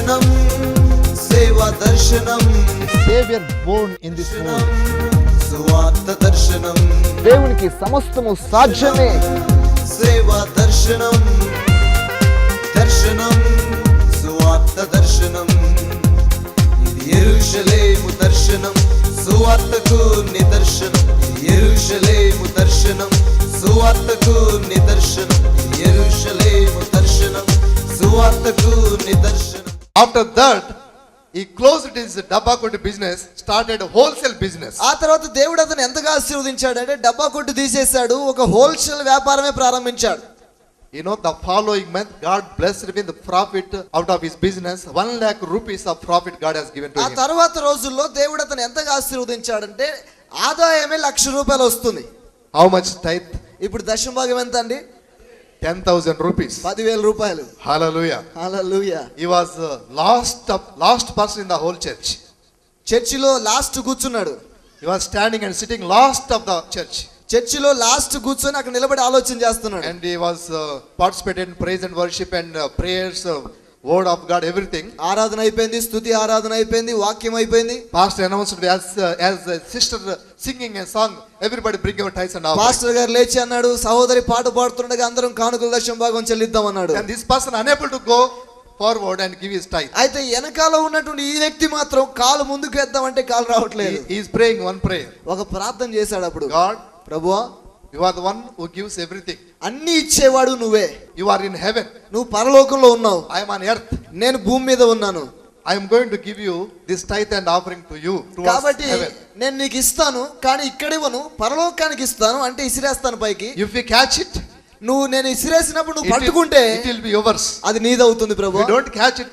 దర్శనం సేవా దర్శనం Savior born in this world. సువార్త దర్శనం దేవునికి సమస్తము సాధ్యమే. సేవా దర్శనం దర్శనం సువార్త దర్శనం ఇది యెరూషలేము దర్శనం సువార్తకు నిదర్శనం యెరూషలేము దర్శనం సువార్తకు నిదర్శనం యెరూషలేము దర్శనం సువార్తకు నిదర్శనం. After that, he closed his dabba కొట్టు business, started a wholesale business. ఆ తర్వాత దేవుడు అతను ఎంతగా ఆశీర్వదించాడంటే డబ్బా కొట్టు తీసేశాడు, ఒక హోల్సేల్ వ్యాపారమే ప్రారంభించాడు. You know, the following month, God blessed him with the profit out of his business. 1 lakh rupees of profit God has given to ఆ him. తర్వాత రోజుల్లో దేవుడు అతను ఎంతగా ఆశీర్వదించాడంటే ఆదాయమే ₹1,00,000 వస్తుంది. How much tithe? ఇప్పుడు దశమ భాగం ఎంత అండి? 10,000 rupees. ₹10,000. Hallelujah. Hallelujah. He was last person in the whole church. చర్చిలో లాస్ట్ కూర్చున్నాడు. He was standing and sitting last of the church. చర్చిలో లాస్ట్ కూర్చొని అక్కడ నిలబడి ఆలోచన చేస్తున్నాడు. And he was participated in praise and worship and prayers, word of God, everything. ఆరాధన అయిపోయింది, స్తుతి ఆరాధన అయిపోయింది, వాక్యం అయిపోయింది. Pastor announced as a sister singing a song, everybody bring your tithes and offerings. Pastor గారు లేచి అన్నాడు, సహోదరి పాట పాడుతుండగా అందరం కానుకల దశమ భాగం చెల్లిద్దాం అన్నాడు. And this person unable to go forward and give his tithe. అయితే వెనకాల ఉన్నటువంటి ఈ వ్యక్తి మాత్రం కాలు ముందుకు వేద్దామంటే కాలు రావట్లేదు. He is praying one prayer. ఒక ప్రార్థన చేశాడు. అప్పుడు God, ప్రభువా, you are the one who gives everything. అన్ని ఇచ్చేవాడు నువ్వే. You are in heaven. నువ్వు పరలోకంలో ఉన్నావు, I am on earth. నేను భూమి మీద ఉన్నాను. I am going to give you this tithe and offering to you towards కాబట్టి heaven. నేను నీకు ఇస్తాను, కానీ ఇక్కడ ఇవ్వను, పరలోకానికి ఇస్తాను అంటే ఇసిరేస్తాను పైకి. If we catch it, నువ్వు నేను ఇసిరేసినప్పుడు నువ్వు పట్టుకుంటే it will be yours. అది నీదవుతుంది ప్రభు. If you don't catch it,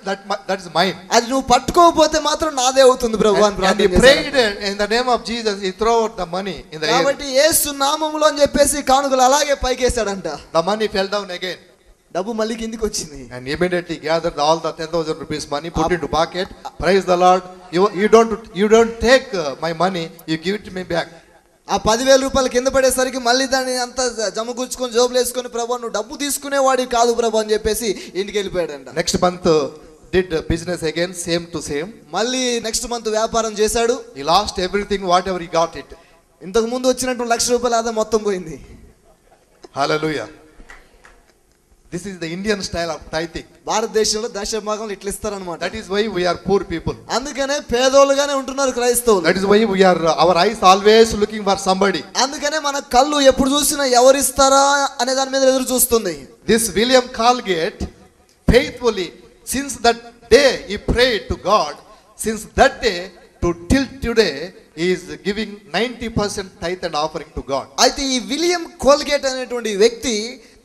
that is mine. అది నువ్వు పట్టుకోకపోతే మాత్రం నాదే అవుతుంది ప్రభు అని And he ప్రార్థన చేశాడు. prayed in the name of Jesus. He threw out the money in the air. కాబట్టి యేసు నామములో అని చెప్పేసి కానుకలు అలాగే పైకేసాడంట. The money fell down again. డబ్బు మళ్ళీ కిందికి వచ్చింది. And immediately gathered all the 10,000 rupees money, put into pocket. Praise the Lord. You don't take my money. You give it to me back. ఆ ₹10,000 కింద పడేసరికి మళ్ళీ దాన్ని అంతా జమకూర్చుకొని జోబులు వేసుకొని ప్రభు నువ్వు డబ్బు తీసుకునేవాడి కాదు ప్రభు అని చెప్పేసి ఇంటికి వెళ్ళిపోయాడంట. Next month did business again, same to same. మళ్ళీ నెక్స్ట్ మంత్ వ్యాపారం చేశాడు. He lost everything, whatever he got it. ఇంతకు ముందు వచ్చినట్టు ₹1,00,000 ఆదా మొత్తం పోయింది. Hallelujah. This is the Indian style of tithing. భారతదేశంలో దశమ భాగం ఇట్లా ఇస్తారనమాట. That is why we are poor people. అందుకనే పేదోళ్ళుగానే ఉంటున్నారు క్రైస్తవులు. That is why our eyes always looking for somebody. అందుకనే మన కళ్ళు ఎప్పుడు చూసినా ఎవరిస్తారా అనే దాని మీద ఎదురు చూస్తుంది. This William Colgate faithfully, since that day he prayed to God, since that day to till today he is giving 90% tithe and offering to God. అయితే ఈ విలియం కోల్గేట్ అనేటువంటి వ్యక్తి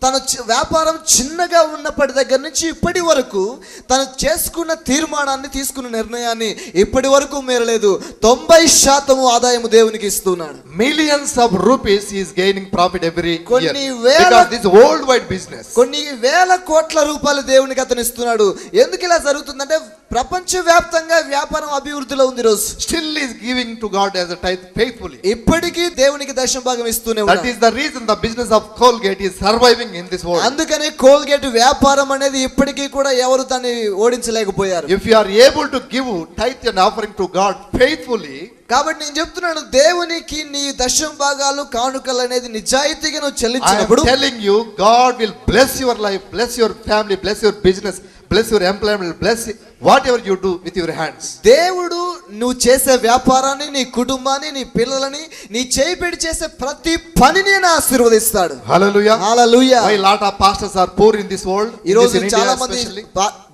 తన వ్యాపారం చిన్నగా ఉన్నప్పటి దగ్గర నుంచి ఇప్పటి వరకు తను చేసుకున్న తీర్మానాన్ని, తీసుకున్న నిర్ణయాన్ని ఇప్పటి వరకు మేరలేదు. 90% ఆదాయము దేవునికి ఇస్తున్నాడు. Millions of rupees he is gaining profit every year. Because this worldwide business. కొన్ని వేల కోట్ల రూపాయలు దేవునికి అతను ఇస్తున్నాడు. ఎందుకు ఇలా జరుగుతుందంటే ప్రపంచవ్యాప్తంగా వ్యాపారం అభివృద్ధిలో ఉంది రోజు. Still is giving to God as a tithe faithfully. ఇప్పటికీ దేవునికి దశమ భాగం ఇస్తూనే ఉన్నాడు. That is the reason the business of Colgate is surviving in this world. అందుకనే కోల్గేట్ వ్యాపారం అనేది ఇప్పటికీ కూడా ఎవరు దాన్ని ఓడించలేకపోయారు. If you are able to give tithe and offering to God faithfully, కాబట్టి నేను చెప్తున్నాను, దేవునికి నీ దశమ భాగాలు కానుకలు అనేది నిజాయితీగా నువ్వు చెల్లించినప్పుడు, I am telling you, God will bless your life, bless your family, bless your business, bless your employment, bless whatever you do with your hands. దేవుడు నువ్వు చేసే వ్యాపారాన్ని, నీ కుటుంబాన్ని, నీ పిల్లలని, నీ చేయి పెట్టి చేసే ప్రతి పనిని ఆశీర్వదిస్తాడు. Hallelujah. Hallelujah. Why lot of pastors are poor in this world? ఈ రోజు in India చాలా మంది especially.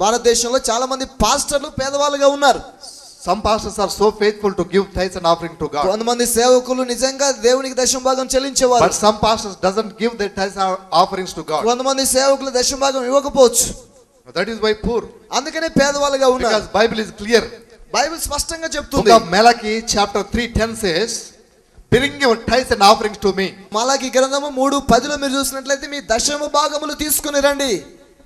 భారతదేశంలో చాలా మంది పాస్టర్లు పేదవాళ్ళుగా ఉన్నారు. Some pastors are so faithful to give tithes and offering to God. కొంతమంది సేవకులు నిజంగా దేవునికి దశమ భాగం చెల్లించేవారు. But some pastors doesn't give their tithes and offerings to God. కొంతమంది సేవకులు దశమ భాగం ఇవ్వకపోవచ్చు. That is why poor. అందుకనే పేదవాళ్ళుగా ఉన్నారు. Because Bible is clear. Bible స్పష్టంగా చెప్తుంది. Book of Malachi chapter 3:10 says, bring your tithes and offerings to me. మలాకి గ్రంథము 3:10లో మీరు చూసినట్లయితే మీ దశమ భాగములు తీసుకుని రండి.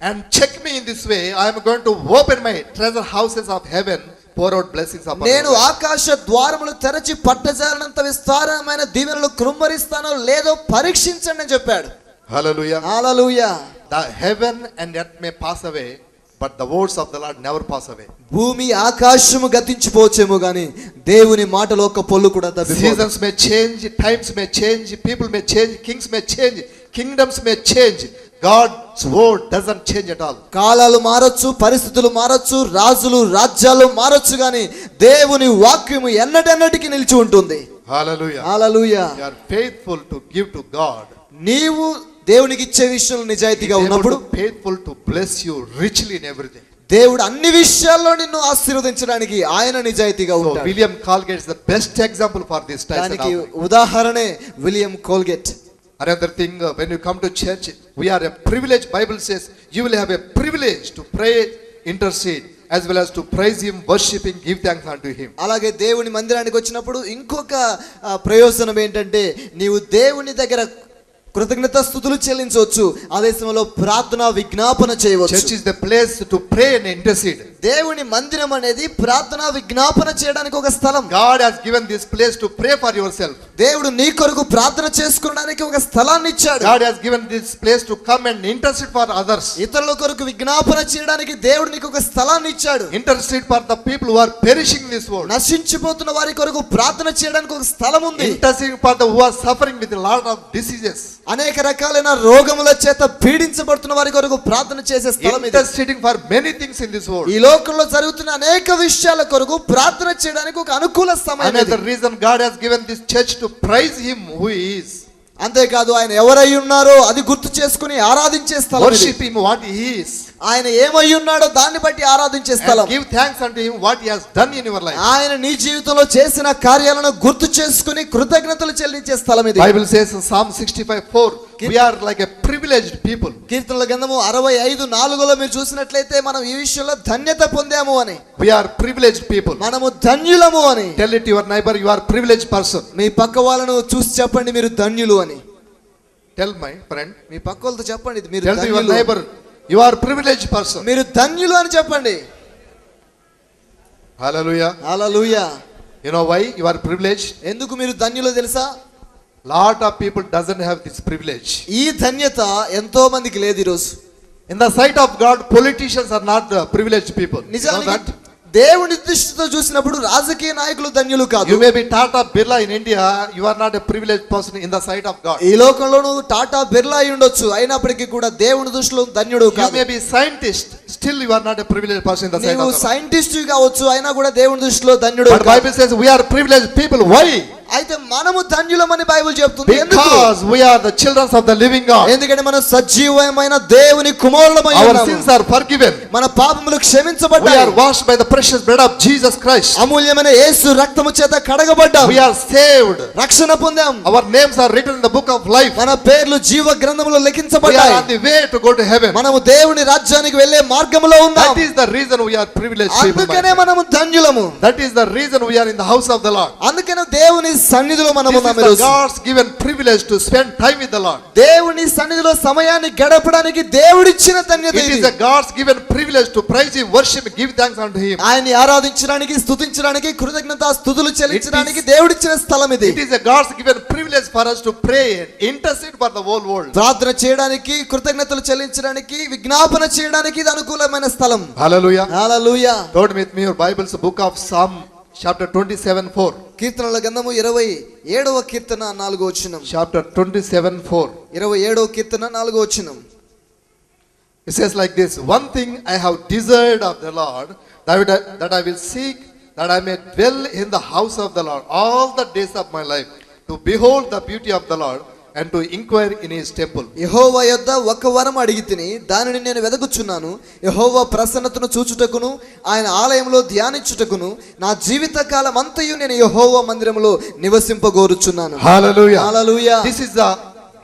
And check me in this way, I am going to open my treasure houses of heaven, pour out blessings upon you. నేను ఆకాశ ద్వారములు తెరచి పట్టజాలనంత విస్తారమైన దీవెనలు కృమ్మరిస్తానో లేదో పరీక్షించండి అని చెప్పాడు. Hallelujah. Hallelujah. The heaven and earth may pass away, but the words of the Lord never pass away. భూమి ఆకాశము గతించిపోవచ్చేమో గాని దేవుని మాటలో ఒక్క పొల్లు కూడా తప్పిపోదు. Seasons may change, times may change, people may change, kings may change, kingdoms may change. God's word doesn't change at all. కాలాలు మారొచ్చు, పరిస్థితులు మారొచ్చు, రాజులు రాజ్యాలు మారొచ్చు గాని దేవుని వాక్యము ఎన్నటెన్నటికి నిలిచి ఉంటుంది. Hallelujah. Hallelujah. You are faithful to give to God. నీవు దేవునికి ఇచ్చే విషయంలో నిజాయితీగా He is ఉన్నప్పుడు able to faithful to bless you richly in everything. దేవుడు అన్ని విషయాల్లో నిన్ను ఆశీర్వదించడానికి ఆయన నిజాయితీగా So ఉంటాడు. William Colgate is the best example for this type of దానికి offering. ఉదాహరణే William Colgate. Another thing, when you come to church, we are a privilege. Bible says you will have a privilege to pray, intercede, as well as to praise Him, worshiping, give thanks unto Him. అలాగే దేవుని మందిరానికి వచ్చినప్పుడు ఇంకొక ప్రయోజనం ఏంటంటే నీవు దేవుని దగ్గర కృతజ్ఞత స్తుతులు చెల్లించవచ్చు, అదే సమయంలో ప్రార్థన విజ్ఞాపన చేయవచ్చు. Church is the place to pray and intercede. దేవుని మందిరం అనేది ప్రార్థన విజ్ఞాపన చేయడానికి ఒక స్థలం. God has given this place to pray for yourself. దేవుడు నీ కొరకు ప్రార్థన చేసుకోవడానికి ఒక స్థలాన్ని ఇచ్చాడు. God has given this place to come and intercede for others. ఇతరుల కొరకు విజ్ఞాపన చేయడానికి దేవుడు నీకు ఒక స్థలాన్ని ఇచ్చాడు. Intercede for the people who are perishing in this world. నశించిపోతున్న వారి కొరకు ప్రార్థన చేయడానికి ఒక స్థలం ఉంది. Interceding for the who are suffering with a lot of diseases. అనేక రకాలైన రోగముల చేత పీడించబడుతున్న వారి కొరకు ప్రార్థన చేసే స్థలం ఇది. Interceding for many things in this world. ఈ లోకంలో జరుగుతున్న అనేక విషయాల కొరకు ప్రార్థన చేయడానికి ఒక అనుకూల సమయం ఇది. Another reason God has given this church to praise Him who He is. అంతేకాదు ఆయన ఎవరై ఉన్నారో అది గుర్తు చేసుకుని ఆరాధించే స్థలం ఇది. Worship Him what He is. ఆయన ఏమై ఉన్నాడో దాన్ని బట్టి ఆరాధించే స్థలం. And give thanks unto Him what He has done in your life. ఆయన నీ జీవితంలో చేసిన కార్యాలను గుర్తు చేసుకుని కృతజ్ఞతలు చెల్లించే స్థలం ఇది. Bible says in Psalm 65:4, we are like a privileged people. కీర్తనల గ్రంథము 65:4లో మీరు చూసినట్లయితే మనం ఈ విషయంలో ధన్యత పొందాము అని. We are privileged people. మనము ధన్యులము అని. Tell it to your neighbor, you are privileged person. మీ పక్క వాళ్ళను చూసి చెప్పండి మీరు ధన్యులు అని. Tell my friend. మీ పక్క వాళ్ళతో చెప్పండి మీరు Tell to your ధన్యులు. neighbor, you are privileged person. మీరు ధన్యులు అని చెప్పండి. Hallelujah. Hallelujah. You know why you are privileged? ఎందుకు మీరు ధన్యులో తెలుసా? Lot of people doesn't have this privilege. ఈ ధన్యత ఎంతో మందికి లేదు ఈరోజు. In the sight of God, politicians are not privileged people. You know నిజానికి that? దేవుని దృష్టితో చూసినప్పుడు రాజకీయ నాయకులు ధన్యులు కాదు. You may be Tata Birla in India, you are not a privileged person in the sight of God. ఈ లోకంలో నువ్వు టాటా బిర్లా అయి ఉండొచ్చు, అయినప్పటికీ కూడా దేవుని దృష్టిలో ధన్యుడు You కాదు. may be scientist, still you are not a privileged person in the sight నీవు of God. సైంటిస్ట్ కావచ్చు, అయినా కూడా దేవుని దృష్టిలో ధన్యుడు But కాదు. Bible says we are privileged people. Why? అయితే మనము ధన్యులమని బైబిల్ చెప్తుంది. ఎందుకు? Because we are the children of the living God. ఎందుకంటే మనం సజీవమైన దేవుని కుమారులమై Our ఉన్నాము. sins are forgiven. మన పాపములు We క్షమించబడ్డాయి. are washed by the precious blood of Jesus Christ. అమూల్యమైన యేసు రక్తము చేత కడగబడ్డాం. We are saved. రక్షణ పొందాం. Our names are written in the book of life. మన పేర్లు జీవ గ్రంథములో We are లిఖించబడ్డాయి. on the way to go to heaven. మనము దేవుని రాజ్యానికి వెళ్ళే మార్గములో ఉన్నాం. That is the reason we are privileged people. my అందుకనే friend. మనము ధన్యులము. That is the reason we are in the house of the Lord. అందుకనే దేవుని సన్నిధిలో మనము This is ఉన్నాము. the God's given privilege to spend time with the Lord. దేవుని సన్నిధిలో సమయాన్ని గడపడానికి దేవుడిచ్చిన ధన్యత It ఇది. is a God's given privilege to praise Him, worship, give thanks unto Him. ఆయన్ని ఆరాధించడానికి, స్తుతించడానికి, కృతజ్ఞత స్తుతులు చెల్లించడానికి దేవుడిచ్చిన స్థలం ఇది. It is a God's given privilege for us to pray and intercede for the whole world. ప్రార్థన చేయడానికి, కృతజ్ఞతలు చెల్లించడానికి, విజ్ఞాపన చేయడానికి ఇది అనుకూలమైన స్థలం. Hallelujah. Hallelujah. Turn with me your Bibles, book of Psalm, chapter 27:4. కీర్తనల గ్రంథము 27వ కీర్తన 4వ వచనం. Chapter 27:4. 27వ కీర్తన 4వ వచనం. It says like this: one thing I have desired of the Lord, that I will seek, that I may dwell in the house of the Lord all the days of my life, to behold the beauty of the Lord and to inquire in His temple. యెహోవా యొద్ద ఒక వరం అడిగితిని, దానిని నేను వెదకుచున్నాను. యెహోవా ప్రసన్నతను చూచుటకును, ఆయన ఆలయంలో ధ్యానించుటకును, నా జీవిత కాలం అంతయు నేను యెహోవా మందిరములో నివసింపగోరుచున్నాను. Hallelujah. Hallelujah. This is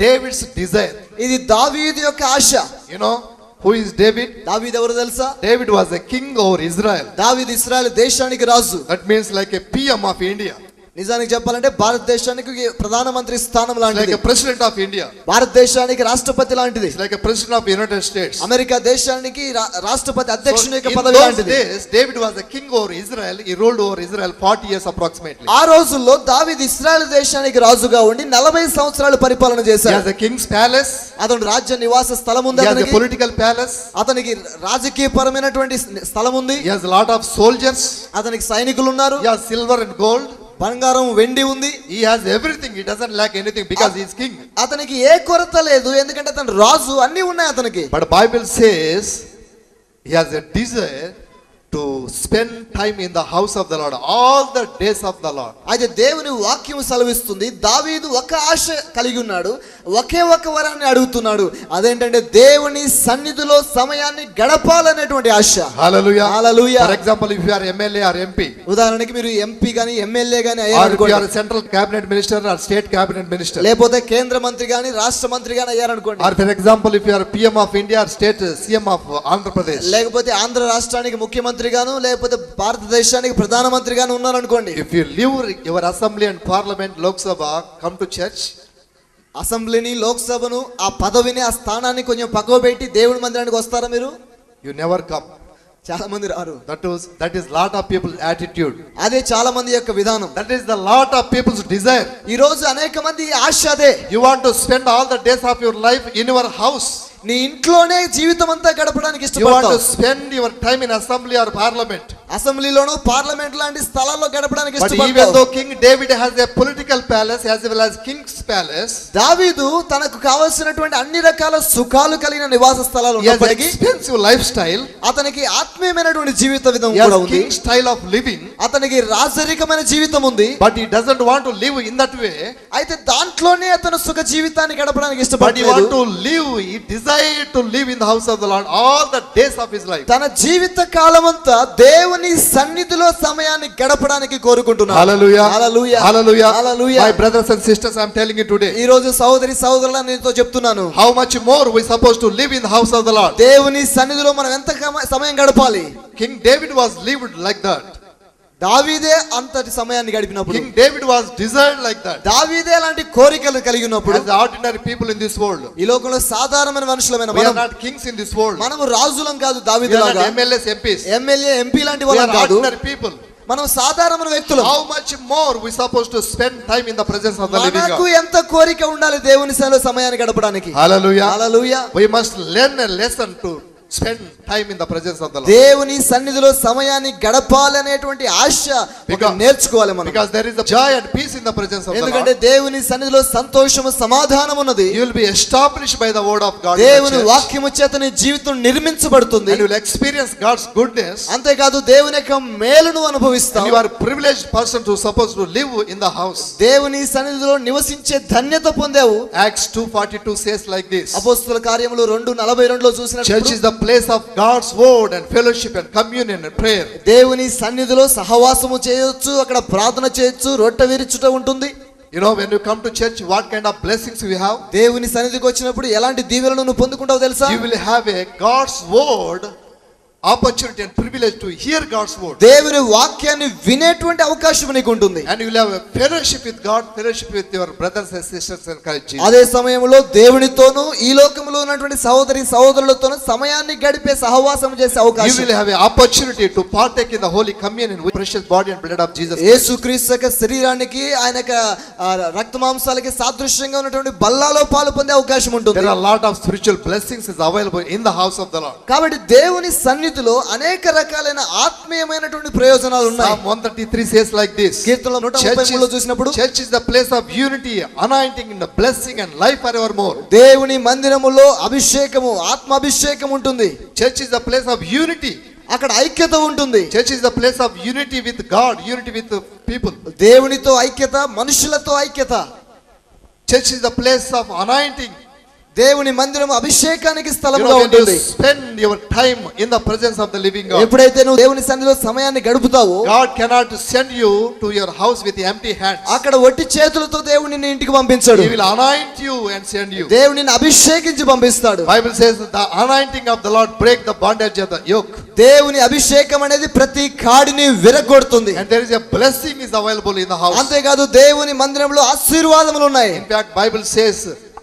David's desire. ఇది దావీదు యొక్క ఆశ. You know who is David? దావీదు ఎవరు తెలుసా? David was a king over Israel. దావీదు ఇశ్రాయేలు దేశానికి రాజు. That means like a PM of India. నిజానికి చెప్పాలంటే భారతదేశానికి ప్రధానమంత్రి స్థానం It's like లాంటిది. a president of India. భారతదేశానికి రాష్ట్రపతి లాంటిది. It's like a president of United States. America దేశానికి రాష్ట్రపతి So అధ్యక్షుని యొక్క in పదవి those లాంటిది. days, David was a king over Israel. He ruled over Israel 40 years approximately. ఆ రోజుల్లో దావీదు ఇశ్రాయేలు దేశానికి రాజుగా ఉండి 40 సంవత్సరాలు పరిపాలన He చేశాడు. has a king's palace. అతను రాజ్య నివాస స్థలం ఉంది He has a అతనికి. political palace. అతనికి రాజకీయ పరమైనటువంటి స్థలం ఉంది. He has a lot of soldiers. అతనికి సైనికులు ఉన్నారు. He has silver and gold. బంగారం వెండి ఉంది. He has everything. He doesn't lack anything because he is king. అతనికి ఏ కొరత లేదు, ఎందుకంటే అతను రాజు, అన్ని ఉన్నాయి అతనికి. But Bible says he has a desire to spend time in the house of the Lord all the days of the Lord. అయితే దేవుని వాక్యం సెలవిస్తుంది, దావీదు ఒక ఆశ కలిగి ఉన్నాడు, ఒకే ఒక వరాన్ని అడుగుతున్నాడు. అదేంటంటే దేవుని సన్నిధిలో సమయాన్ని గడపాలనేటువంటి ఆశ. Hallelujah. Hallelujah. For example, if you are MLA or MP, ఉదాహరణకి మీరు ఎంపీ గాని ఎమ్మెల్యే గాని or if you అయ్యారనుకోండి, are a central cabinet minister or state cabinet minister, లేకపోతే కేంద్ర మంత్రి గాని రాష్ట్ర మంత్రి గాని అయ్యారనుకోండి, or for example, if you are PM of India or state CM of Andhra Pradesh, లేకపోతే ఆంధ్ర రాష్ట్రానికి ముఖ్యమంత్రి గాను లేకపోతే భారతదేశానికి ప్రధానమంత్రి గాను ఉన్నారనుకోండి, if you leave your assembly and parliament, Lok Sabha, come to church, అసెంబ్లీని లోక్సభను ఆ పదవిని ఆ స్థానాన్ని కొంచెం పక్కకు పెట్టి దేవుడి మందిరానికి వస్తారా మీరు? you never come. చాలా మంది రారు. That is lot of people's attitude. అదే చాలా మంది యొక్క విధానం. That is the lot of people's desire. ఈ రోజు అనేక మంది ఆశ అదే. You want to spend all the days of your life in your house. నీ ఇంట్లోనే జీవితం అంతా గడపడానికి You want to ఇష్టపడతావు. spend your time in assembly or parliament. అసెంబ్లీలోనూ పార్లమెంట్ లాంటి స్థలాల్లో గడపడానికి But even ఇష్టపడతావు. though King David has a political palace as well as king's palace, దావీదు తనకు కావలసినటువంటి అన్ని రకాల సుఖాలు కలిగిన నివాస స్థలాలు he has an ఉన్నప్పటికీ expensive lifestyle. అతనికి ఆత్మీయమైనటువంటి జీవిత విధానం He has కూడా ఉంది. king style of living. అతనికి రాజరికమైన జీవితం ఉంది. But he doesn't want to live in that way. అయితే దాంట్లోనే అతను సుఖ జీవితాన్ని గడపడానికి But he ఇష్టపడలేదు. want to live, he desired to live in the house of the Lord all the days of his life. తన జీవిత కాలమంతా దేవుని సన్నిధిలో సమయాన్ని గడపడానికి కోరుకుంటున్నాడు. Hallelujah. Hallelujah. Hallelujah. Hallelujah. My brothers and sisters, I am telling you today, ఈ రోజు సహోదరి సహోదరులను నీతో చెప్తున్నాను, how much more we supposed to live in the house of the Lord. దేవుని సన్నిధిలో మనం ఎంత సమయం గడపాలి. King David was lived like that. దావీదే అంతటి సమయాన్ని గడిపినప్పుడు, King David was desired like that. దావీదే అలాంటి కోరికలు కలిగి ఉన్నప్పుడు, As the ordinary people in this world, ఈ లోకంలో సాధారణమైన మనుషులమైన we are మనం, not kings in this world. మనము రాజులం కాదు We దావీదు are లాగా, not MLAs, MPs. MLA MP లాంటి We వాళ్ళం are కాదు, ordinary people. మనం సాధారణ వ్యక్తులు. How much more we supposed to spend time in the presence of the living మనకు God. ఎంత కోరిక ఉండాలి దేవుని సన్నిధిలో సమయాన్ని గడపడానికి. Hallelujah. Hallelujah. We must learn a lesson to spend time in the presence of the Lord. దేవుని సన్నిధిలో సమయాన్ని గడపాలనేటువంటి ఆశ నేర్చుకోవాలి మనం. Because there is a joy and peace in the presence of the ఎందుకంటే Lord. దేవుని సన్నిధిలో సంతోషము సమాధానం ఉన్నది. You will be established by the word of God. దేవుని వాక్యము చేత నీ జీవితం నిర్మించబడుతుంది. And you will experience God's goodness. అంతేకాదు దేవుని యొక్క మేలును And అనుభవిస్తావు. you are a privileged person to supposed to live in the house. దేవుని సన్నిధిలో నివసించే ధన్యత పొందావు. Acts 2:42 says like this. అపోస్తలుల కార్యములు 2:42లో Church చూసినప్పుడు is the place of God's word and fellowship and communion and prayer. దేవుని సన్నిధిలో సహవాసము చేయొచ్చు, అక్కడ ప్రార్థన చేయొచ్చు, రొట్టె విరుచుట ఉంటుంది. You know, when you come to church, what kind of blessings we have? దేవుని సన్నిధికి వచ్చినప్పుడు ఎలాంటి దీవెనలను నువ్వు పొందుకుంటావు తెలుసా? You will have a God's word opportunity and privilege to hear God's word. దేవుని వాక్యాన్ని వినేటువంటి అవకాశం నీకు ఉంటుంది. And you will have a fellowship with God, fellowship with your brothers and sisters in Christ Jesus. అదే సమయంలో దేవునితోనూ ఈ లోకంలో ఉన్నటువంటి సహోదరి సహోదరులతోనూ సమయాన్ని గడిపే సహవాసం చేసే You అవకాశం. will have an opportunity to partake in the holy communion with precious body and blood of Jesus Christ. యేసుక్రీస్తు యొక్క శరీరానికి ఆయన యొక్క రక్త మాంసాలకి సాదృశ్యంగా ఉన్నటువంటి బల్లాలో పాలు పొందే అవకాశం ఉంటుంది. There are a lot of spiritual blessings is available in the house of the Lord. కాబట్టి దేవుని సన్నిధిలో అనేక రకాలైన ఆత్మీయమైనటువంటి ప్రయోజనాలు ఉన్నాయి. Psalm 133 says like this. కీర్తనలు 133లో చూసినప్పుడు Church is the place of unity, anointing, and the blessing and life forevermore. దేవుని మందిరములో అభిషేకము, ఆత్మాభిషేకం ఉంటుంది. Church is the place of unity. అక్కడ ఐక్యత ఉంటుంది. Church is the place of unity with God, unity with the people. దేవునితో ఐక్యత, మనుషులతో ఐక్యత. Church is the place of anointing. దేవుని మందిరం అభిషేకానికి You స్థలంగా know, when you ఉంటుంది. spend your time in the presence of the living God, ఎప్పుడైతే నువ్వు దేవుని సన్నిధిలో సమయాన్ని గడుపుతావో God cannot send you to your house with empty hands. అక్కడ ఒట్టి చేతులతో దేవుని నీ ఇంటికి పంపించాడు. He will anoint you and send you. దేవుని అభిషేకించి పంపిస్తాడు. Bible says the anointing of the Lord break the bondage of the yoke. దేవుని అభిషేకం అనేది ప్రతి కాడిని విరగొడుతుంది. And there is a blessing is available in the house. అంతేకాదు దేవుని మందిరంలో ఆశీర్వాదములు ఉన్నాయి. In fact, Bible says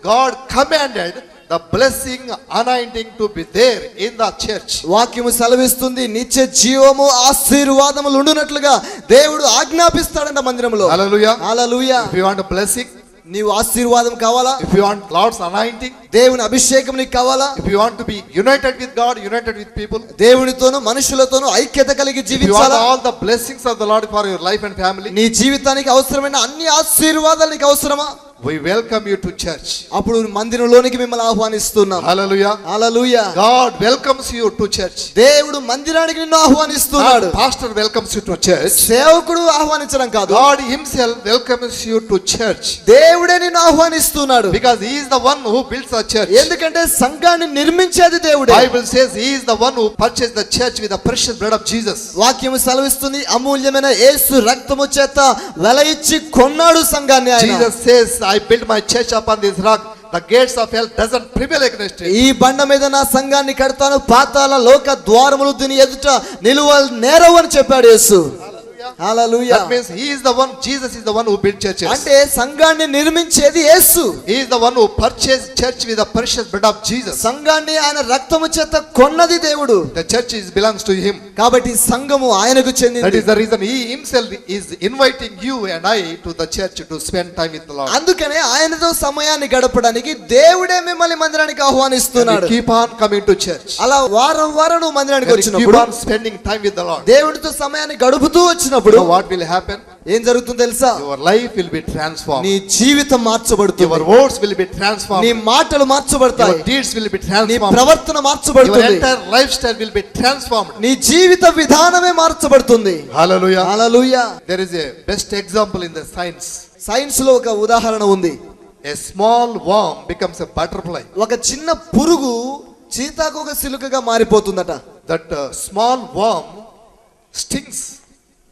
God commanded the blessing, anointing to be there in the church. వాక్యము సెలవిస్తుంది నిత్య జీవము ఆశీర్వాదములు ఉండునట్లుగా దేవుడు ఆజ్ఞాపిస్తాడంట మందిరంలో. Hallelujah. Hallelujah. If you want a blessing, నీవు ఆశీర్వాదం కావాలా? if you want Lord's anointing, దేవుని అభిషేకం నీకు కావాలా? if you want to be united with God, united with people, దేవునితోను మనుషులతోను ఐక్యత కలిగి if you want జీవించాలా? all the blessings of the Lord for your life and family, నీ జీవితానికి అవసరమైన అన్ని ఆశీర్వాదాలు నీకు అవసరమా? we welcome you to church. అప్పుడు మందిరంలోనికి మిమ్మల్ని ఆహ్వానిస్తున్నాం. Hallelujah. Hallelujah. God welcomes you to church. దేవుడు మందిరానికి నిన్ను ఆహ్వానిస్తున్నాడు. Pastor welcomes you to church. సేవకుడు ఆహ్వానించడం కాదు, God himself welcomes you to church. దేవుడే నిన్ను ఆహ్వానిస్తున్నాడు. Because he is the one who builds the church. ఎందుకంటే సంఘాన్ని నిర్మించేది దేవుడే. Bible says he is the one who purchased the church with the precious blood of Jesus. వాక్యము సెలవిస్తుంది అమూల్యమైన యేసు రక్తము చేత వెల ఇచ్చి కొన్నాడు సంఘాన్ని ఆయన. Jesus says, I built my church upon this rock. The gates of hell doesn't prevail against it. ఈ బండ మీద నా సంఘాన్ని కడతాను, పాతాళ లోక ద్వారములు దీని ఎదుట నిలువ నేరవు అని చెప్పాడు యేసు. హల్లెలూయా. That means he is the one, Jesus is the one who built churches. అంటే సంఘాన్ని నిర్మించేది యేసు. He is the one who purchased church with the precious blood of Jesus. సంఘాన్ని ఆయన రక్తము చేత కొన్నది దేవుడు. The church belongs to him. కాబట్టి సంఘము ఆయనకు That చెందింది. is the reason he himself is inviting you and I to the church to spend time with the Lord. అందుకనే ఆయనతో సమయాన్ని గడపడానికి దేవుడే మిమ్మల్ని మందిరానికి ఆహ్వానిస్తున్నాడు. And you keep on coming to church. అలా వారం వారం నువ్వు మందిరానికి And you keep వచ్చినప్పుడు, on spending time with the Lord. దేవుడితో సమయాన్ని గడుపుతూ వచ్చినప్పుడు So what will happen? ఏం జరుగుతుందో తెలుసా? Your life will be transformed. నీ జీవితం మార్చబడుతుంది. Your words will be నీ transformed. మాటలు మార్చబడతాయి. Your deeds will be నీ transformed. ప్రవర్తన Your మార్చబడుతుంది. entire lifestyle will be transformed. నీ జీవిత విధానమే మార్చబడుతుంది. Hallelujah. Hallelujah. There is a best example in the science. Science లో ఒక ఉదాహరణ ఉంది. A small worm becomes a butterfly. ఒక చిన్న పురుగు సీతాకోక చిలుకగా మారిపోతుందట. That small worm stings,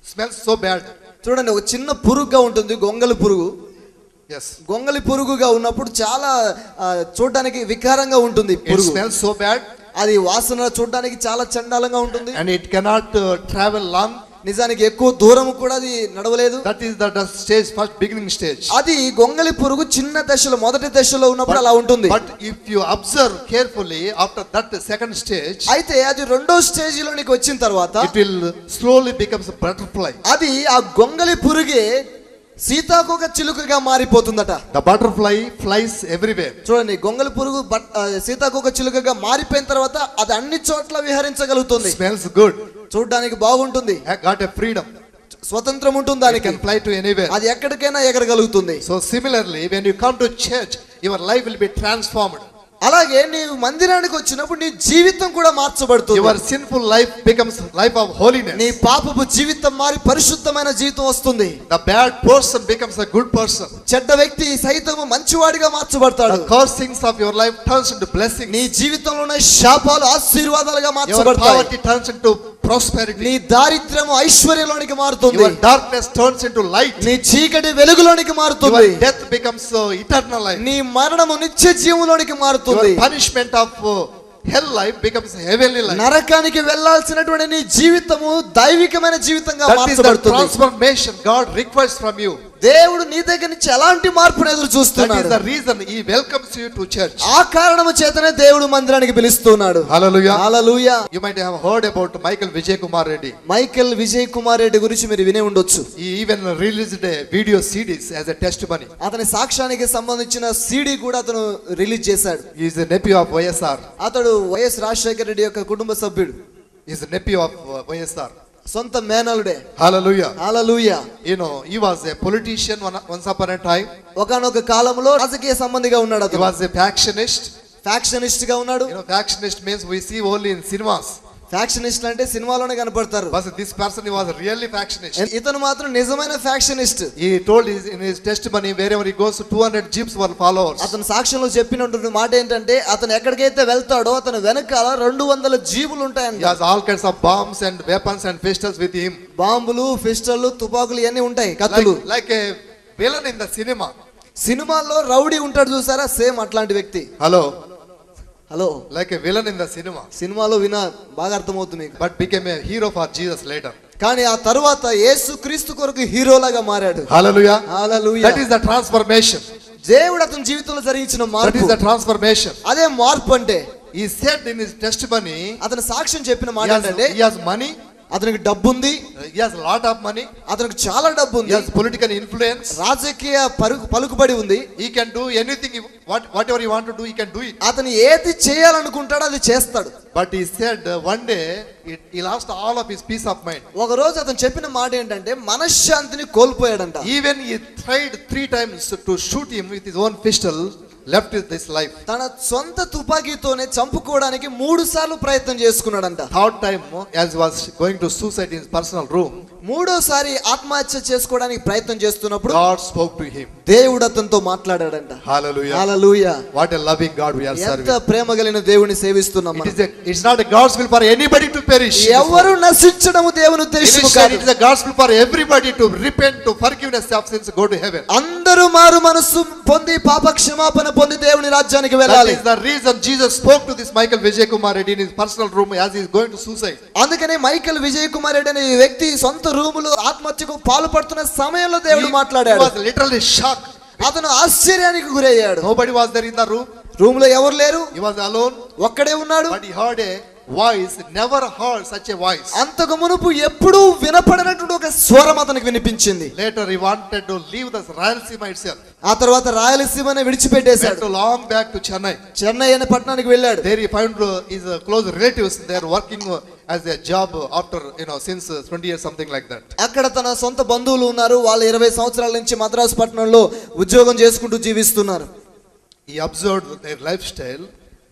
smells so bad. చూడండి, ఒక చిన్న పురుగుగా ఉంటుంది, గొంగలి పురుగు. Yes. గొంగలి పురుగుగా ఉన్నప్పుడు చాలా చూడడానికి వికారంగా ఉంటుంది It పురుగు. smells so bad అది వాసన చూడడానికి చాలా చండాలంగా ఉంటుంది. and it cannot travel long. నిజానికి ఎక్కువ దూరం కూడా అది నడవలేదు. That is the stage, first beginning stage. అది గొంగలి పురుగు చిన్న దశలో, మొదటి దశలో ఉన్నప్పుడు అలా ఉంటుంది. But if you observe carefully, after that second stage, అయితే అది రెండో స్టేజ్ లోనికి వచ్చిన తర్వాత it will slowly becomes a butterfly. అది ఆ గొంగలి పురుగే సీతాకోక చిలుకగా మారిపోతుందట. The butterfly flies everywhere. చూడండి, గొంగలి పురుగు సీతాకోక చిలుకగా మారిపోయిన తర్వాత అది అన్ని చోట్ల విహరించగలుగుతుంది. Smells good. చూడడానికి బాగుంటుంది. Got a freedom. స్వతంత్రం ఉంటుంది It దానికి. can fly to anywhere. అది ఎక్కడికైనా ఎగరగలుగుతుంది. So similarly, when you come to church, your life will be transformed. అలాగే నీవు మందిరానికి వచ్చినప్పుడు నీ జీవితం కూడా మార్చబడుతుంది. Your sinful life becomes life of holiness. నీ పాపపు జీవితం మారి పరిశుద్ధమైన జీవితం వస్తుంది. The bad person becomes a good person. చెడ్డ వ్యక్తి సైతము మంచివాడిగా మార్చబడతాడు. The cursings of your life turns into blessings. నీ జీవితంలో ఉన్న శాపాలు ఆశీర్వాదాలుగా Your మార్చబడతాయి. poverty turns into prosperity. నీ దారిద్ర్యము ఐశ్వర్యంలోనికి మారుతుంది. Your darkness turns into light. నీ చీకటి వెలుగులోనికి మారుతుంది. Your death becomes eternal life. నీ మరణము నిత్య జీవంలోనికి మారుతుంది. Your punishment of hell life becomes heavenly life. నరకానికి వెళ్ళాల్సినటువంటి నీ జీవితము దైవికమైన జీవితంగా That is the మార్చబడుతుంది. transformation God requires from you. దేవుడు నీ దగ్గర నుంచి ఎలాంటి మార్పును ఎదురు That చూస్తున్నాడు. is the reason He welcomes you to church. ఆ కారణము చేతనే దేవుడు మందిరానికి పిలుస్తున్నాడు. Hallelujah. Hallelujah. You might have heard about Michael Vijay Kumar Reddy. Michael Vijay Kumar Reddy గురించి మీరు వినే ఉండొచ్చు. He even released a video CDs as a testimony. అతని సాక్ష్యానికి సంబంధించిన సీడీ కూడా అతను రిలీజ్ చేశాడు. He is a nephew of YSR. అతడు వైఎస్ రాజశేఖర రెడ్డి యొక్క కుటుంబ సభ్యుడు. He is a nephew of YSR. సొంత మేనలుడే. Hallelujah. Hallelujah. You know, he was a politician once upon a time. ఒకానొక కాలంలో రాజకీయ సంబంధిగా ఉన్నాడు He అతను. was a factionist. ఫ్యాక్షనిస్ట్ గా ఉన్నాడు. You know, factionist means we see only in cinemas. Factionist అంటే సినిమాలోనే కనపడతారు. But this person was really factionist. ఇతను మాత్రం నిజమైన factionist. He told in his testimony wherever he goes 200 jeeps were followers. అతను సాక్ష్యంలో చెప్పినటువంటి మాట ఏంటంటే అతను ఎక్కడికైతే వెళ్తాడో అతను వెనకాల 200 జీబులు He ఉంటాయంట. has all kinds of bombs and weapons and pistols with him. బాంబులు, పిస్టల్లు, తుపాకులు ఇవన్నీ ఉంటాయి, కత్తులు. Like a villain in the cinema. సినిమాల్లో రౌడీ ఉంటాడు చూసారా, సేమ్ అట్లాంటి వ్యక్తి. Hello. Like a villain in the cinema. సినిమాలో వినా బాగా అర్థమవుతుంది మీకు. But became a hero for Jesus later. కానీ ఆ తరువాత యేసు క్రీస్తు కొరకు హీరోలాగా మారాడు. Hallelujah. Hallelujah. That is the transformation. దేవుడు అతని జీవితంలో జరిగించిన That మార్పు. is the transformation. అదే మార్పు అంటే. He said in his testimony, అతని సాక్ష్యం చెప్పిన మాట ఏంటంటే he has money. అతనికి డబ్బు ఉంది. He has a lot of money. అతనికి చాలా డబ్బు He ఉంది. has political influence. రాజకీయ పలుకుబడి ఉంది. He can do anything, whatever he want to do, he can do it. అతను ఏది చేయాలనుకుంటాడో అది చేస్తాడు. But he said one day he lost all of his peace of mind. ఒక రోజు అతను చెప్పిన మాట ఏంటంటే మనశ్శాంతిని కోల్పోయాడంట. Even he tried 3 times to shoot him with his own pistol, left this life. తన సొంత తుపాకీతోనే చంపుకోవడానికి 3 సార్లు ప్రయత్నం చేసుకున్నాడంట. Third time, as he was going to suicide in his personal room, మూడోసారి ఆత్మహత్య చేసుకోవడానికి ప్రయత్నం చేస్తున్నప్పుడు God spoke to him. దేవుడు అతనితో మాట్లాడాడంట. Hallelujah. Hallelujah. What a loving God we are serving. ఎంత ప్రేమ కలిగిన దేవుని సేవిస్తున్నాం మనం. It's not a God's will for anybody to perish. ఎవరు నశించడము దేవుని ఉద్దేశం కాదు. It is a God's will for everybody to repent, to forgiveness of sins, go to heaven. అందరూ మారు మనసు పొంది పాప క్షమాపణ పొంది దేవుని రాజ్యానికి That వెళ్ళాలి. is the reason Jesus spoke to this Michael Vijay Kumar Reddy in his personal room as he is going to suicide. అందుకనే మైకేల్ విజయ్ కుమార్ రెడ్డి అనే ఈ వ్యక్తి సొంత రూములో ఆత్మహత్యకు పాల్పడుతున్న సమయంలో దేవుడు He మాట్లాడాడు. was literally shocked. అతను ఆశ్చర్యానికి గురయ్యాడు. Nobody was there in the room. Room లో ఎవరు లేరు, He was alone. ఒక్కడే ఉన్నాడు. But he heard a voice, never heard such a voice. అంతకు మునుపు ఎప్పుడూ వినపడినటువంటి ఒక స్వరం అతనికి వినిపించింది. Later he wanted to leave the Rayalaseema itself. ఆ తర్వాత రాయలసీమని విడిచిపెట్టేశాడు. Went long back to Chennai. Chennai అనే పట్టణానికి వెళ్ళాడు. There he found his close relatives. They are working as a job after, since 20 years, something like that. అక్కడ తన సొంత బంధువులు ఉన్నారు. వాళ్ళు 20 సంవత్సరాల నుంచి మద్రాసు పట్టణంలో ఉద్యోగం చేసుకుంటూ జీవిస్తున్నారు. He observed their lifestyle.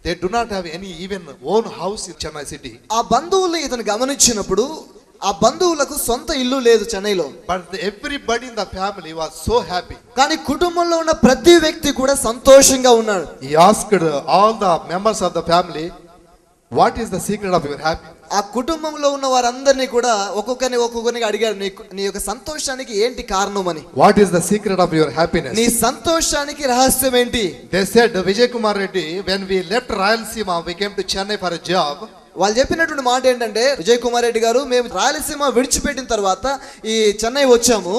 They do not have any even own house in Chennai city. ఆ బంధువుల్ని ఇతను గమనించినప్పుడు ఆ బంధువులకు సొంత ఇల్లు లేదు చెన్నైలో. But everybody in the family was so happy. కానీ కుటుంబంలో ఉన్న ప్రతి వ్యక్తి కూడా సంతోషంగా ఉన్నాడు. He asked all the members of the family, what is the secret of your happiness? ఆ కుటుంబంలో ఉన్న వారందరినీ కూడా ఒక్కొక్కరిని అడిగాడు, నీ యొక్క సంతోషానికి ఏంటి కారణమని. What is the secret of your happiness? నీ సంతోషానికి రహస్యం ఏంటి? They said, Vijay Kumar Reddy, when we left Rayalaseema, we came to Chennai for a job. వాళ్ళు చెప్పినటువంటి మాట ఏంటంటే, విజయ్ కుమార్ రెడ్డి గారు, మేము రాయలసీమ విడిచిపెట్టిన తర్వాత ఈ చెన్నై వచ్చాము.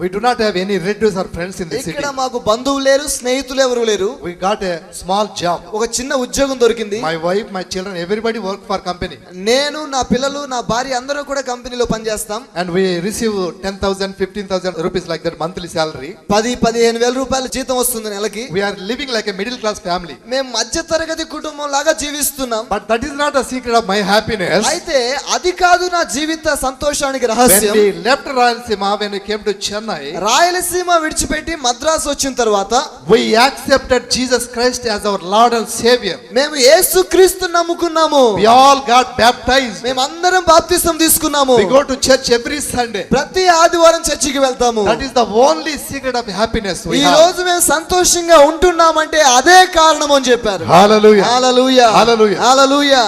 We do not have any relatives or friends in the city. ఇక్కడ మాకు బంధువులు లేరు, స్నేహితులు ఎవరు లేరు. We got a small job. ఒక చిన్న ఉద్యోగం దొరికింది. My wife, my children, everybody work for company. నేను, నా పిల్లలు, నా భార్య అందరూ కూడా కంపెనీలో పనిచేస్తాం. And we receive 10,000, 15,000 rupees like that monthly salary. 10-15 వేల రూపాయల జీతం వస్తుంది నెలకి. We are living like a middle class family. మేము మధ్య తరగతి కుటుంబం లాగా జీవిస్తున్నాం. But that is not the secret of my happiness. అయితే అది కాదు నా జీవిత సంతోషానికి When రహస్యం. we left Rayalaseema, when we came to Chennai, Rayalaseema విడిచిపెట్టి మద్రాసు వచ్చిన తర్వాత we accepted Jesus Christ as our Lord and Savior. మేము యేసుక్రీస్తుని నమ్ముకున్నాము. We all got baptized. మేము అందరం బాప్తిసం తీసుకున్నాము. We go to church every Sunday. ప్రతి ఆదివారం చర్చికి వెళ్తాము. That is the only secret of happiness we ఈ have. రోజు మేము సంతోషంగా ఉంటున్నామంటే అదే కారణం అని చెప్పారు. Hallelujah. Hallelujah. Hallelujah. Hallelujah.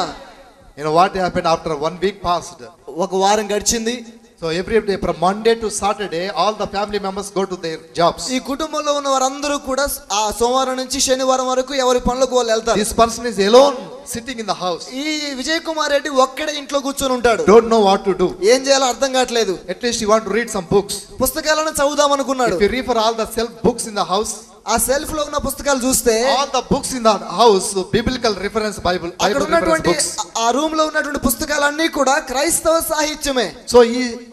What happened after 1 week passed? ఒక వారం గడిచింది. So every day from Monday to Saturday, all the family members go to their jobs. ఈ కుటుంబంలో ఉన్న వారందరూ కూడా ఆ సోమవారం నుంచి శనివారం వరకు ఎవరి పనులకు వాళ్ళు వెళ్తారు. This person is alone sitting in the house. ఈ విజయ్ కుమార్ రెడ్డి ఒక్కడే ఇంట్లో కూర్చొని ఉంటాడు. Don't know what to do. ఏం చేయాలో అర్థం కావట్లేదు. At least you want to read some books. పుస్తకాలను చదువుదాం అనుకున్నాడు. If you refer all the self books in the house, ఆ సెల్ఫ్ లో ఉన్న పుస్తకాలు చూస్తే all the books in the house, biblical reference Bible అక్కడ reference ఉన్నటువంటి books. ఆ రూమ్ లో ఉన్నటువంటి పుస్తకాలన్నీ కూడా క్రైస్తవ సాహిత్యమే. So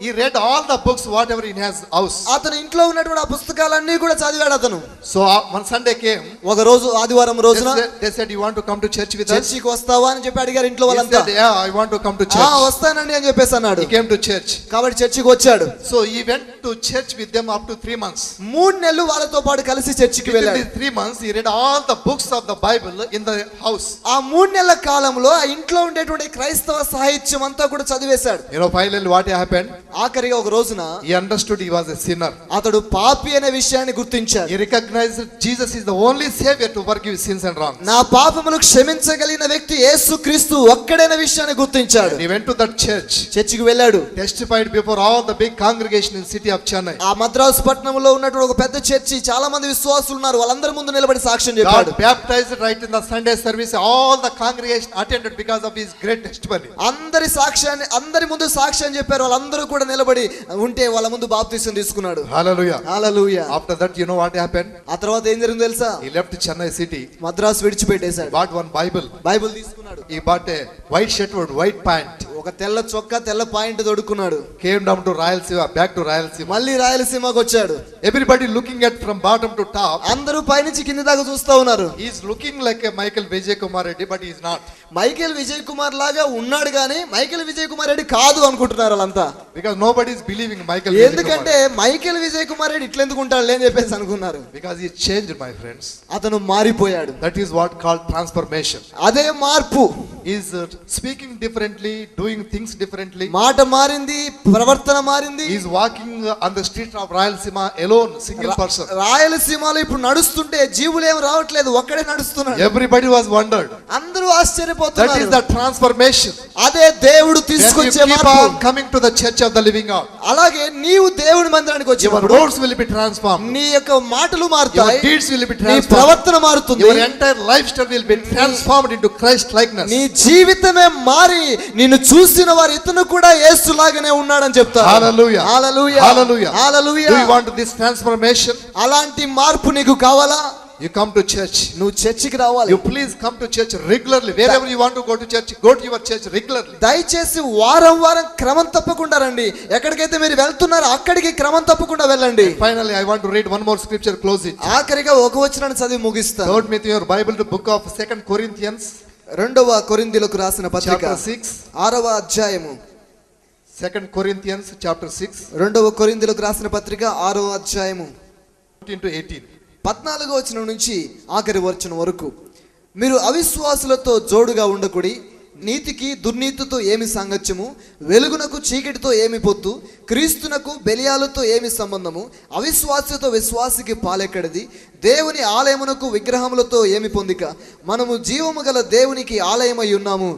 he read all the books whatever in his house. అతను ఇంట్లో ఉన్నటువంటి ఆ పుస్తకాలన్నీ కూడా చదివాడు అతను. So one Sunday came. ఒక రోజు ఆదివారం రోజున They said, you want to come to church with us? చర్చికి వస్తావా అని చెప్పి అడిగారు ఇంట్లో He వాళ్ళంతా. said, yeah, I want to come to church. వస్తానండి అని చెప్పేసి అన్నాడు. He came to church. కాబట్టి చర్చికి వచ్చాడు. So he went to church with them up to 3 months. 3 నెలలు వాళ్ళతో పాటు కలిసి చర్చికి చర్చికి Within వెళ్ళాడు. these 3 months, he read all the books of the Bible in the house. ఆ 3 నెలల కాలంలో ఆ ఇంట్లో ఉండేటువంటి క్రైస్తవ సాహిత్యం అంతా కూడా చదివేశాడు. You know, finally what happened? ఆఖరిగా ఒక రోజున He understood he was a sinner. అతడు పాపి అనే విషయాన్ని గుర్తించాడు. He recognized that Jesus is the only savior to forgive sins and wrongs. నా పాపములు క్షమించగలిగిన వ్యక్తి యేసుక్రీస్తు ఒక్కడైన విషయాన్ని గుర్తించాడు. He went to that church, చర్చికి వెళ్ళాడు. testified before all the big congregation in city of Chennai. ఆ మద్రాసు పట్టణంలో ఉన్నటువంటి ఒక పెద్ద చర్చి, చాలా మంది విశ్వాసులు ఉన్నారు, వాళ్ళందరి ముందు నిలబడి సాక్ష్యం చెప్పాడు. God baptized right in the Sunday service. All the congregation attended because of his great testimony. అందరి ముందు సాక్ష్యం చెప్పారు. వాళ్ళందరూ కూడా నిలబడి ఉంటే వాళ్ళ ముందు బాప్తిసం తీసుకున్నాడు. Hallelujah. Hallelujah. After that, you know what happened? ఆ తర్వాత ఏం జరిగిందో తెలుసా? He left Chennai city, Madras విడిచిపెట్టేశాడు. bought one Bible. బైబిల్ తీసుకున్నాడు. He bought a white shirt with white pant. ఒక తెల్ల చొక్కా, తెల్ల point తొడుక్కున్నాడు. Came down to Rayalaseema, back to Rayalaseema. మళ్ళీ రాయలసీమకు వచ్చాడు. Everybody looking at from bottom to top. అందరూ పైనుంచి కింది దాకా చూస్తా ఉన్నారు. He is looking like a Michael Vijay Kumar Reddy, but he is not. Michael Vijay Kumar లాగా ఉన్నాడు కానీ మైకేల్ విజయ్ కుమార్ రెడ్డి కాదు అనుకుంటున్నారు వాళ్ళంతా. Because nobody is believing Michael Vijay Kumar. ఎందుకంటే మైకేల్ విజయ్ కుమార్ రెడ్డి ఇట్లెందుకు ఉంటాడు అని చెప్పేసి అనుకున్నారు. Because he changed, my friends. అతను మారిపోయాడు. That is what called transformation. అదే మార్పు. He is speaking differently, doing things differently. మాట మారింది, ప్రవర్తన మారింది. He is walking on the street of Rayalaseema alone, single person. రాయలసీమలో ఇప్పుడు నడుస్తుంటే జీవులు ఏం రావట్లేదు, ఒక్కడే నడుస్తున్నాడు. Everybody was wondered. అందరూ That ఆశ్చర్యపోతున్నారు. is the transformation. అదే దేవుడు When you తీసుకొచ్చే keep మార్పు. on coming to the church of the living God, అలాగే నీవు దేవుని మందిరానికి your వచ్చినప్పుడు words will be transformed. నీ యొక్క మాటలు Your మారుతాయి, deeds will be నీ transformed. ప్రవర్తన మారుతుంది, Your entire lifestyle will be transformed into Christ likeness. నీ జీవితమే మారి నిన్ను చూసిన వారు ఇతను కూడా యేసులాగానే ఉన్నాడని చెప్తారు. Hallelujah. Hallelujah. Hallelujah. Hallelujah. Do you want this transformation? అలాంటి మార్పు నీకు కావాలా? You come to church. నువ్వు చర్చికి రావాలి. You please come to church regularly. Wherever you want to go to church, go to your church regularly. దయచేసి వారం వారం క్రమం తప్పకుండా రండి. ఎక్కడికైతే మీరు వెళ్తున్నారో అక్కడికి క్రమం తప్పకుండా వెళ్ళండి. Finally, I want to read one more scripture, close it. ఆఖరిగా ఒక వచనాన్ని చదివి ముగిస్తాను. Turn with your Bible to book of 2 Corinthians, 2వ కొరింథీయులకు రాసిన పత్రిక chapter 6. 6వ అధ్యాయము. 2 Corinthians, chapter 6, 2వ కొరింథీయులకు రాసిన పత్రిక 6వ అధ్యాయము 14 to 18. 14వ వచనం నుంచి ఆఖరి వచనం వరకు. మీరు అవిశ్వాసులతో జోడుగా ఉండకుడి, నీతికి దుర్నీతితో ఏమి సాంగత్యము, వెలుగునకు చీకటితో ఏమి పొత్తు, క్రీస్తునకు బెలియాలతో ఏమి సంబంధము, అవిశ్వాసతో విశ్వాసికి పాలెక్కడిది, దేవుని ఆలయమునకు విగ్రహములతో ఏమి పొందిక, మనము జీవము గల దేవునికి ఆలయమై ఉన్నాము.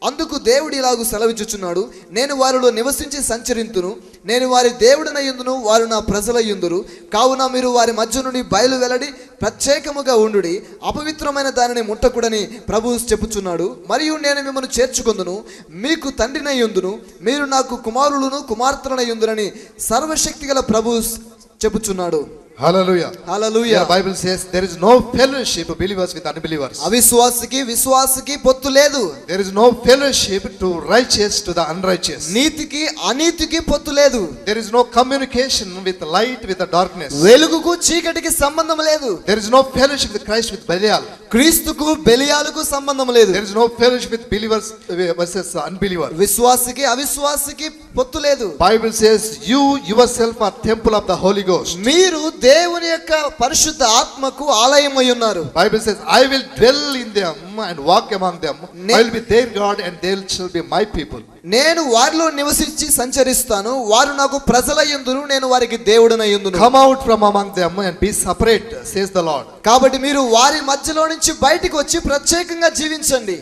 అందుకు దేవుడు ఇలాగు సెలవిచ్చుచున్నాడు, నేను వారిలో నివసించి సంచరింతును, నేను వారి దేవుడనయ్యుందును, వారు నా ప్రజలయ్యుందురు. కావున మీరు వారి మధ్య నుండి బయలు వెల్లడి ప్రత్యేకముగా ఉండుడి, అపవిత్రమైన దానిని ముట్టకుడని ప్రభువు చెప్పుచున్నాడు. మరియు నేను మిమ్మల్ని చేర్చుకొందును, మీకు తండ్రినయ్యుందును, మీరు నాకు కుమారులను కుమార్తెలనయ్యుందురని సర్వశక్తి గల ప్రభువు చెప్పుచున్నాడు. Hallelujah. Hallelujah. The Bible says there is no fellowship of believers with unbelievers. అవిశ్వాసికి విశ్వాసికి పొత్తు లేదు. There is no fellowship to righteous to the unrighteous. నీతికి అనీతికి పొత్తు లేదు. There is no communication with light with the darkness. వెలుగుకు చీకటికి సంబంధం లేదు. There is no fellowship with Christ with Belial. క్రీస్తుకు బెలియాలకు సంబంధం లేదు. There is no fellowship with believers versus unbelievers. విశ్వాసికి అవిశ్వాసికి పొత్తు లేదు. Bible says you yourself are temple of the Holy Ghost. మీరు దేవుని యొక్క పరిశుద్ధ ఆత్మకు ఆలయమై ఉన్నారు. Bible says I will dwell in them and walk among them. I will be their God and they shall be my people. నేను వారిలో నివసించి సంచరిస్తాను, వారు నాకు ప్రజలయ్యుందురు, నేను వారికి దేవుడనయ్యుందును. Come out from among them and be separate, says the Lord. కాబట్టి మీరు వారి మధ్యలో నుంచి బయటికి వచ్చి ప్రత్యేకంగా జీవించండి.